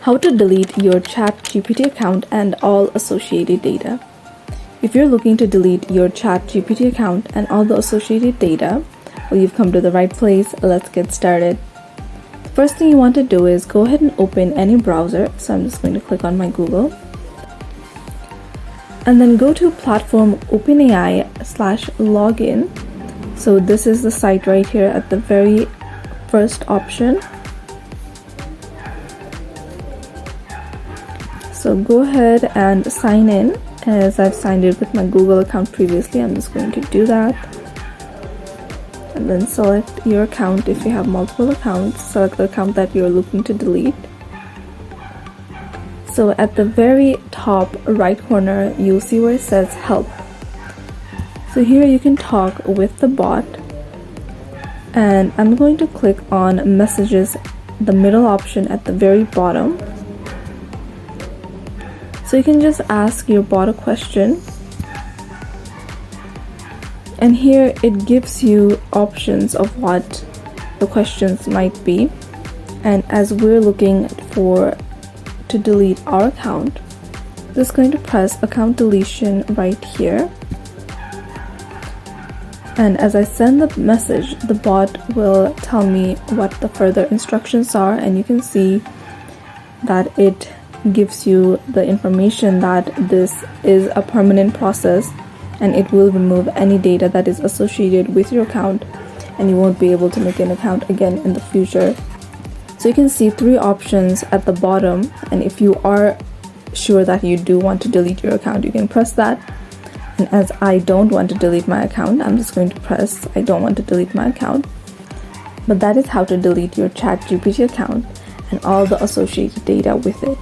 How to delete your ChatGPT account and all associated data. If you're looking to delete your ChatGPT account and all the associated data, well, you've come to the right place. Let's get started. The first thing you want to do is go ahead and open any browser. So I'm just going to click on my Google. And then go to platform OpenAI/login. So this is the site right here at the very first option. So go ahead and sign in. As I've signed in with my Google account previously, I'm just going to do that. And then select your account. If you have multiple accounts, select the account that you're looking to delete. So at the very top right corner, you'll see where it says help. So here you can talk with the bot. And I'm going to click on messages, the middle option at the very bottom. So you can just ask your bot a question, and here it gives you options of what the questions might be. And as we're looking to delete our account, I'm just going to press account deletion right here. And as I send the message, the bot will tell me what the further instructions are, and you can see that it gives you the information that this is a permanent process and it will remove any data that is associated with your account, and you won't be able to make an account again in the future. So you can see 3 options at the bottom, and if you are sure that you do want to delete your account, you can press that. And as I don't want to delete my account, I'm just going to press I don't want to delete my account. But that is how to delete your ChatGPT account and all the associated data with it.